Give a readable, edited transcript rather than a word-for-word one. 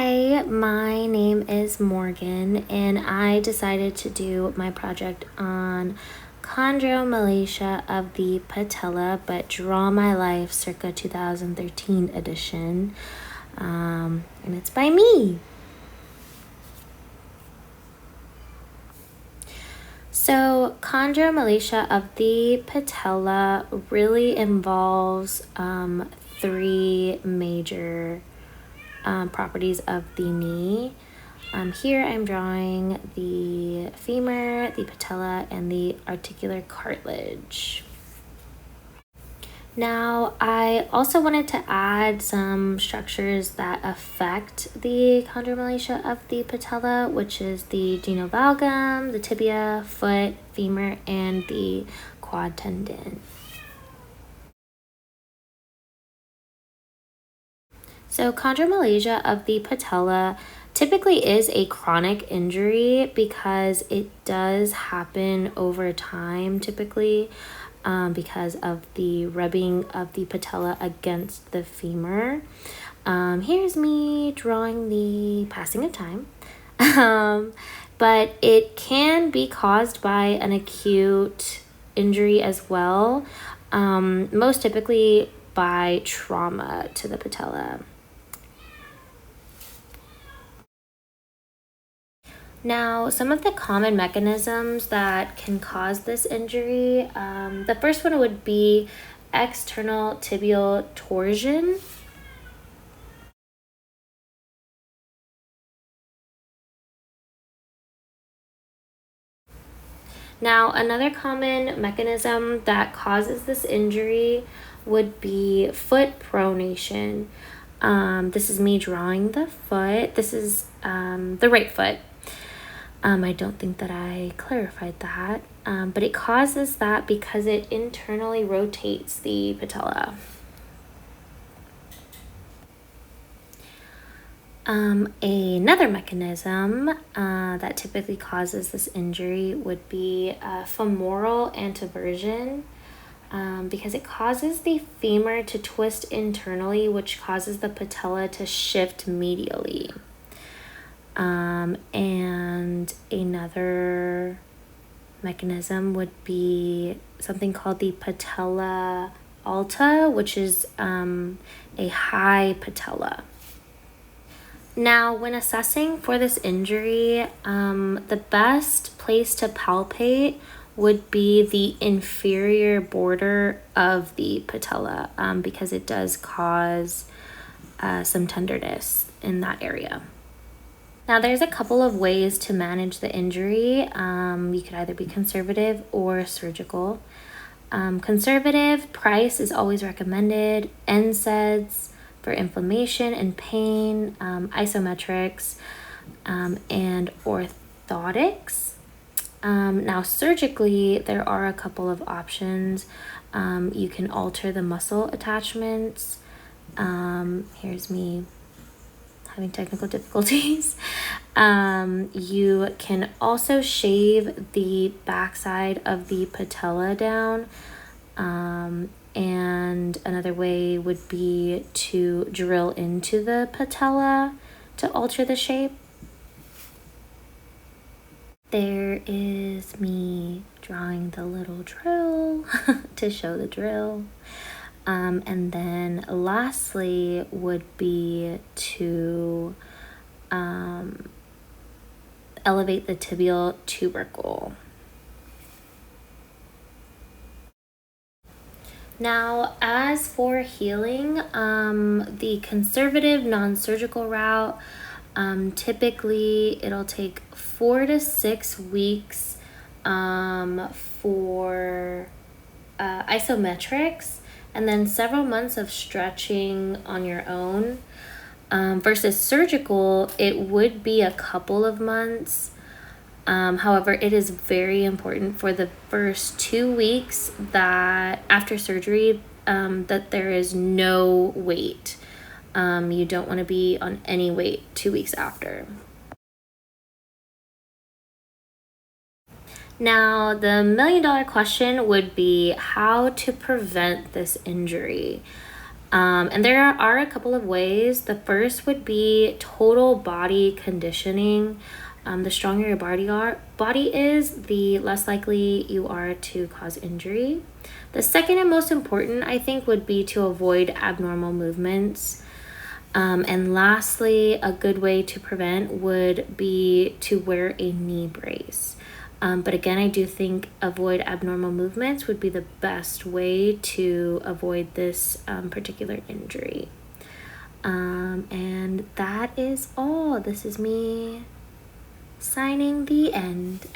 Hi, my name is Morgan, and I decided to do my project on chondromalacia of the patella, but Draw My Life circa 2013 edition. And it's by me. So, chondromalacia of the patella really involves three major properties of the knee. Here I'm drawing the femur, the patella, and the articular cartilage. Now, I also wanted to add some structures that affect the chondromalacia of the patella, which is the genovalgum, the tibia, foot, femur, and the quad tendon. So chondromalacia of the patella typically is a chronic injury because it does happen over time, typically because of the rubbing of the patella against the femur. Here's me drawing the passing of time. But it can be caused by an acute injury as well, most typically by trauma to the patella. Now, some of the common mechanisms that can cause this injury, the first one would be external tibial torsion. Now, another common mechanism that causes this injury would be foot pronation. This is me drawing the foot. This is the right foot. I don't think that I clarified that, but it causes that because it internally rotates the patella. Another mechanism that typically causes this injury would be femoral anteversion, because it causes the femur to twist internally, which causes the patella to shift medially. And another mechanism would be something called the patella alta, which is a high patella. Now, when assessing for this injury, the best place to palpate would be the inferior border of the patella, because it does cause some tenderness in that area. Now, there's a couple of ways to manage the injury. You could either be conservative or surgical. Conservative, Price is always recommended. NSAIDs for inflammation and pain, isometrics, and orthotics. Now, surgically, there are a couple of options. You can alter the muscle attachments. Here's me having technical difficulties. You can also shave the backside of the patella down. And another way would be to drill into the patella to alter the shape. There is me drawing the little drill to show the drill. And then lastly would be to elevate the tibial tubercle. Now, as for healing, the conservative non-surgical route, typically it'll take 4 to 6 weeks for isometrics, and then several months of stretching on your own. Versus surgical, it would be a couple of months. However, it is very important for the first 2 weeks that after surgery that there is no weight. You don't want to be on any weight 2 weeks after. Now, the $1 million question would be how to prevent this injury. And there are a couple of ways. The first would be total body conditioning. The stronger your body is, the less likely you are to cause injury. The second and most important, I think, would be to avoid abnormal movements. And lastly, a good way to prevent would be to wear a knee brace. But again, I do think avoid abnormal movements would be the best way to avoid this particular injury. And that is all. This is me signing the end.